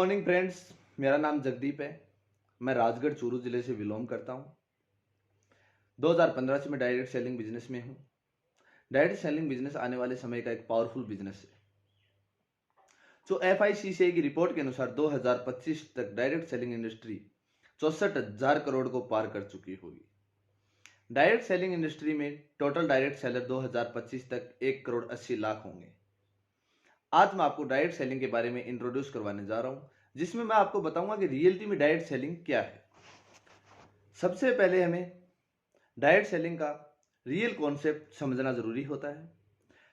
Morning friends. मेरा नाम जगदीप है। मैं राजगढ़ चूरू जिले से बिलोंग करता हूँ। 2015 से मैं डायरेक्ट सेलिंग बिजनेस में हूँ। डायरेक्ट सेलिंग बिजनेस आने वाले समय का एक पावरफुल बिजनेस है। जो FICCI की रिपोर्ट के अनुसार 2025 तक डायरेक्ट सेलिंग इंडस्ट्री 64,000 करोड़ को पार कर चुकी होगी। डायरेक्ट सेलिंग इंडस्ट्री में टोटल डायरेक्ट सेलर 2025 तक 1,80,00,000 होंगे। आज मैं आपको डायरेक्ट सेलिंग के बारे में इंट्रोड्यूस करवाने जा रहा हूँ, जिसमें मैं आपको बताऊंगा कि रियलिटी में डायरेक्ट सेलिंग क्या है। सबसे पहले हमें डायरेक्ट सेलिंग का रियल कॉन्सेप्ट समझना जरूरी होता है।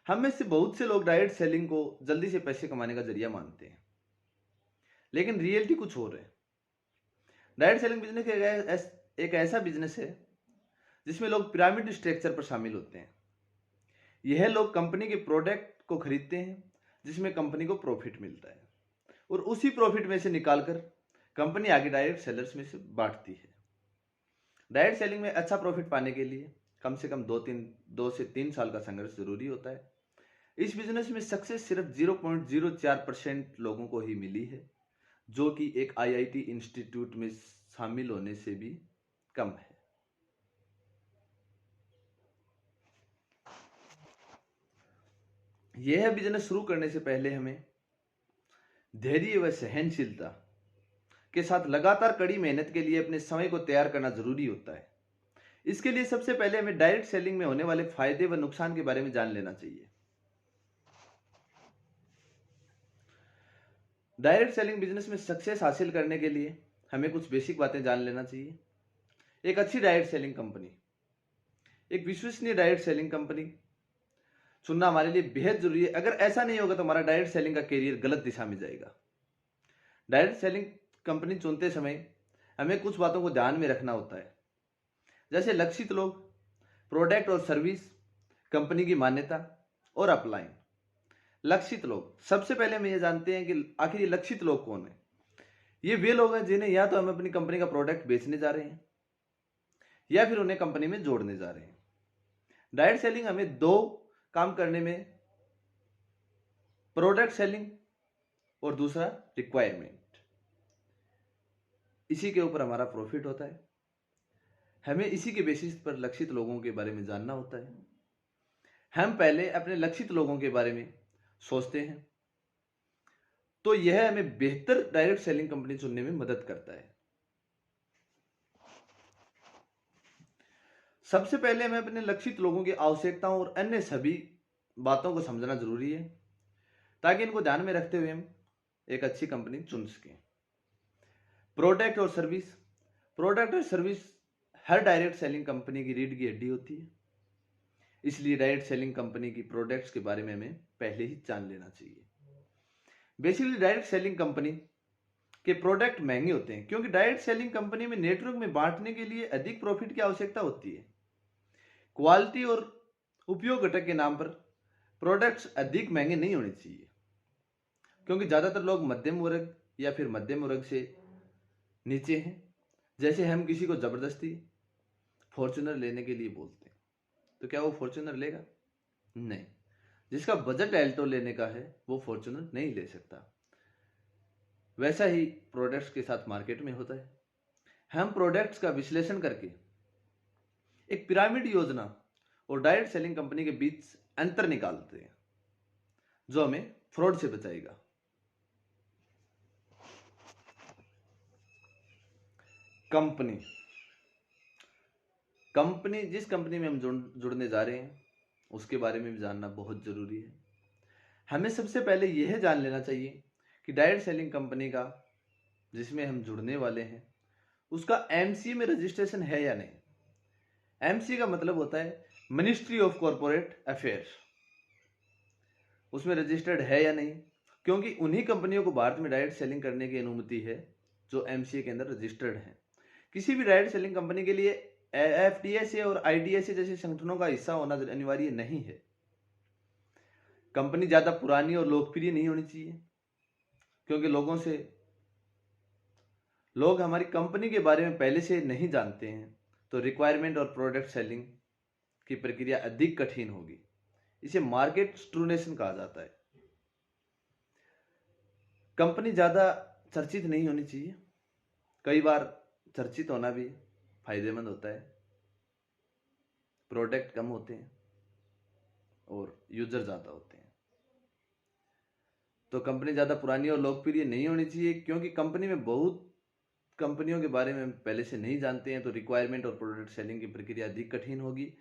हम में से बहुत से लोग डायरेक्ट सेलिंग को जल्दी से पैसे कमाने का जरिया मानते हैं, लेकिन रियलिटी कुछ और है। डायरेक्ट सेलिंग बिजनेस एक ऐसा बिजनेस है जिसमें लोग पिरामिड स्ट्रक्चर पर शामिल होते हैं। यह लोग कंपनी के प्रोडक्ट को खरीदते हैं, जिसमें कंपनी को प्रॉफिट मिलता है, और उसी प्रॉफिट में से निकालकर कंपनी आगे डायरेक्ट सेलर्स में से बांटती है। डायरेक्ट सेलिंग में अच्छा प्रॉफिट पाने के लिए कम से कम 2 से 3 साल का संघर्ष जरूरी होता है। इस बिजनेस में सक्सेस सिर्फ 0.04% लोगों को ही मिली है, जो कि एक IIT इंस्टीट्यूट में शामिल होने से भी कम है। यह बिजनेस शुरू करने से पहले हमें धैर्य व सहनशीलता के साथ लगातार कड़ी मेहनत के लिए अपने समय को तैयार करना जरूरी होता है। इसके लिए सबसे पहले हमें डायरेक्ट सेलिंग में होने वाले फायदे व नुकसान के बारे में जान लेना चाहिए। डायरेक्ट सेलिंग बिजनेस में सक्सेस हासिल करने के लिए हमें कुछ बेसिक बातें जान लेना चाहिए। एक अच्छी डायरेक्ट सेलिंग कंपनी, एक विश्वसनीय डायरेक्ट सेलिंग कंपनी चुनना हमारे लिए बेहद जरूरी है। अगर ऐसा नहीं होगा तो हमारा डायरेक्ट सेलिंग का करियर गलत दिशा में जाएगा। डायरेक्ट सेलिंग कंपनी चुनते समय हमें कुछ बातों को ध्यान में रखना होता है, जैसे लक्षित लोग, प्रोडक्ट और सर्विस, कंपनी की मान्यता और अपलाइन। लक्षित लोग, सबसे पहले हम ये जानते हैं कि आखिर ये लक्षित लोग कौन है। ये वे लोग हैं जिन्हें या तो हम अपनी कंपनी का प्रोडक्ट बेचने जा रहे हैं या फिर उन्हें कंपनी में जोड़ने जा रहे हैं। डायरेक्ट सेलिंग हमें दो काम करने में, प्रोडक्ट सेलिंग और दूसरा रिक्वायरमेंट, इसी के ऊपर हमारा प्रॉफिट होता है। हमें इसी के बेसिस पर लक्षित लोगों के बारे में जानना होता है। हम पहले अपने लक्षित लोगों के बारे में सोचते हैं, तो यह हमें बेहतर डायरेक्ट सेलिंग कंपनी चुनने में मदद करता है। सबसे पहले हमें अपने लक्षित लोगों की आवश्यकताओं और अन्य सभी बातों को समझना जरूरी है, ताकि इनको ध्यान में रखते हुए हम एक अच्छी कंपनी चुन सकें। प्रोडक्ट और सर्विस, प्रोडक्ट और सर्विस हर डायरेक्ट सेलिंग कंपनी की रीढ़ की हड्डी होती है। इसलिए डायरेक्ट सेलिंग कंपनी की प्रोडक्ट्स के बारे में हमें पहले ही जान लेना चाहिए। बेसिकली डायरेक्ट सेलिंग कंपनी के प्रोडक्ट महंगे होते हैं, क्योंकि डायरेक्ट सेलिंग कंपनी में नेटवर्क में बांटने के लिए अधिक प्रॉफिट की आवश्यकता होती है। क्वालिटी और उपयोग घटक के नाम पर प्रोडक्ट्स अधिक महंगे नहीं होने चाहिए, क्योंकि ज्यादातर लोग मध्यम वर्ग या फिर मध्यम वर्ग से नीचे हैं। जैसे हम किसी को जबरदस्ती फॉर्च्यूनर लेने के लिए बोलते हैं, तो क्या वो फॉर्च्यूनर लेगा? नहीं। जिसका बजट एल्टो लेने का है वो फॉर्च्यूनर नहीं ले सकता। वैसा ही प्रोडक्ट्स के साथ मार्केट में होता है। हम प्रोडक्ट्स का विश्लेषण करके एक पिरामिड योजना और डायरेक्ट सेलिंग कंपनी के बीच अंतर निकालते हैं, जो हमें फ्रॉड से बचाएगा। कंपनी कंपनी जिस कंपनी में हम जुड़ने जा रहे हैं उसके बारे में भी जानना बहुत जरूरी है। हमें सबसे पहले यह जान लेना चाहिए कि डायरेक्ट सेलिंग कंपनी का जिसमें हम जुड़ने वाले हैं उसका MCA में रजिस्ट्रेशन है या नहीं। MCA का मतलब होता है मिनिस्ट्री ऑफ कॉर्पोरेट अफेयर्स। उसमें रजिस्टर्ड है या नहीं, क्योंकि उन्हीं कंपनियों को भारत में डायरेक्ट सेलिंग करने की अनुमति है जो MCA के अंदर रजिस्टर्ड है। किसी भी डायरेक्ट सेलिंग कंपनी के लिए FDSA और IDSA जैसे संगठनों का हिस्सा होना अनिवार्य नहीं है। कंपनी ज्यादा पुरानी और लोकप्रिय नहीं होनी चाहिए, क्योंकि लोग हमारी कंपनी के बारे में पहले से नहीं जानते हैं, तो रिक्वायरमेंट और प्रोडक्ट सेलिंग की प्रक्रिया अधिक कठिन होगी। इसे मार्केट स्टूनेशन कहा जाता है। कंपनी ज्यादा चर्चित नहीं होनी चाहिए। कई बार चर्चित होना भी फायदेमंद होता है। प्रोडक्ट कम होते हैं और यूजर ज़्यादा होते हैं। तो कंपनी ज़्यादा पुरानी और लोकप्रिय नहीं होनी चाहिए, क्योंकि कंपनी में बहुत कंपनियों के बारे में हम पहले से नहीं जानते हैं, तो रिक्वायरमेंट और प्रोडक्ट सेलिंग की प्रक्रिया अधिक कठिन होगी।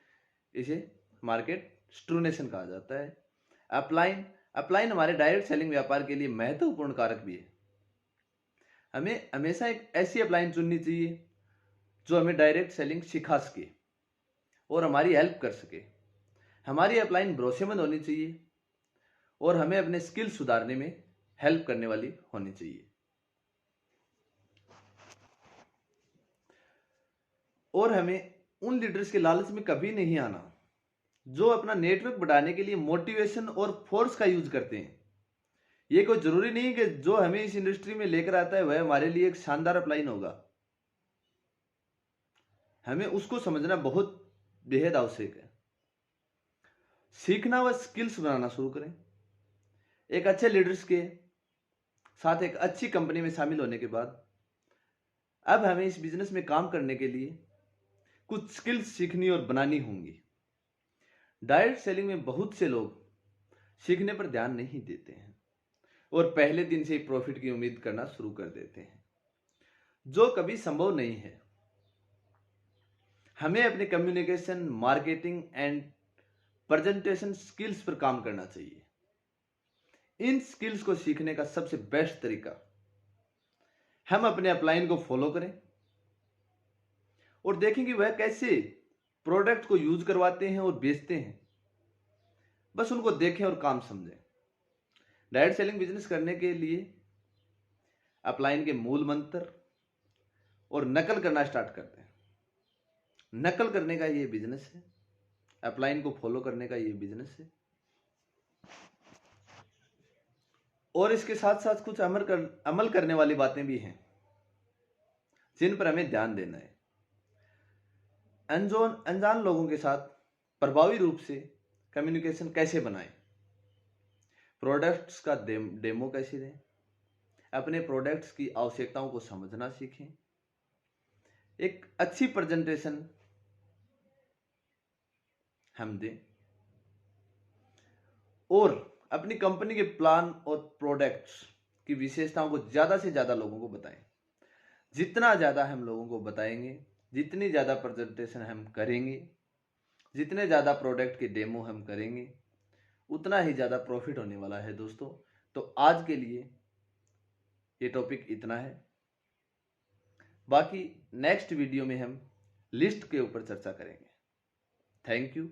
इसे मार्केट स्टूनेशन कहा जाता है। अपलाइन अपलाइन हमारे डायरेक्ट सेलिंग व्यापार के लिए महत्वपूर्ण कारक भी है। हमें हमेशा एक ऐसी अपलाइन चुननी चाहिए जो हमें डायरेक्ट सेलिंग सिखा सके और हमारी हेल्प कर सके। हमारी अपलाइन भरोसेमंद होनी चाहिए और हमें अपने स्किल सुधारने में हेल्प करने वाली होनी चाहिए। और हमें उन लीडर्स के लालच में कभी नहीं आना जो अपना नेटवर्क बढ़ाने के लिए मोटिवेशन और फोर्स का यूज करते हैं। ये कोई जरूरी नहीं कि जो हमें इस इंडस्ट्री में लेकर आता है वह हमारे लिए एक शानदार अपलाइन होगा। हमें उसको समझना बहुत बेहद आवश्यक है। सीखना व स्किल्स बनाना शुरू करें। एक अच्छे लीडर्स के साथ एक अच्छी कंपनी में शामिल होने के बाद अब हमें इस बिजनेस में काम करने के लिए कुछ स्किल्स सीखनी और बनानी होंगी। डायरेक्ट सेलिंग में बहुत से लोग सीखने पर ध्यान नहीं देते हैं और पहले दिन से ही प्रॉफिट की उम्मीद करना शुरू कर देते हैं, जो कभी संभव नहीं है। हमें अपने communication, marketing and presentation skills पर काम करना चाहिए। इन स्किल्स को सीखने का सबसे बेस्ट तरीका हम अपने अपलाइन को फॉलो करें और देखें कि वह कैसे प्रोडक्ट को यूज करवाते हैं और बेचते हैं। बस उनको देखें और काम समझें। डायरेक्ट सेलिंग बिजनेस करने के लिए अपलाइन के मूल मंत्र और नकल करना स्टार्ट करते हैं। नकल करने का ये बिजनेस है, अपलाइन को फॉलो करने का ये बिजनेस है। और इसके साथ साथ कुछ अमल करने वाली बातें भी हैं जिन पर हमें ध्यान देना है। अनजान लोगों के साथ प्रभावी रूप से कम्युनिकेशन कैसे बनाएं, प्रोडक्ट्स का डेमो कैसे दें, अपने प्रोडक्ट्स की आवश्यकताओं को समझना सीखें, एक अच्छी प्रेजेंटेशन हम दें और अपनी कंपनी के प्लान और प्रोडक्ट्स की विशेषताओं को ज्यादा से ज्यादा लोगों को बताएं। जितना ज्यादा हम लोगों को बताएंगे, जितनी ज्यादा प्रेजेंटेशन हम करेंगे, जितने ज्यादा प्रोडक्ट के डेमो हम करेंगे, उतना ही ज्यादा प्रॉफिट होने वाला है दोस्तों। तो आज के लिए ये टॉपिक इतना है। बाकी नेक्स्ट वीडियो में हम लिस्ट के ऊपर चर्चा करेंगे। Thank you.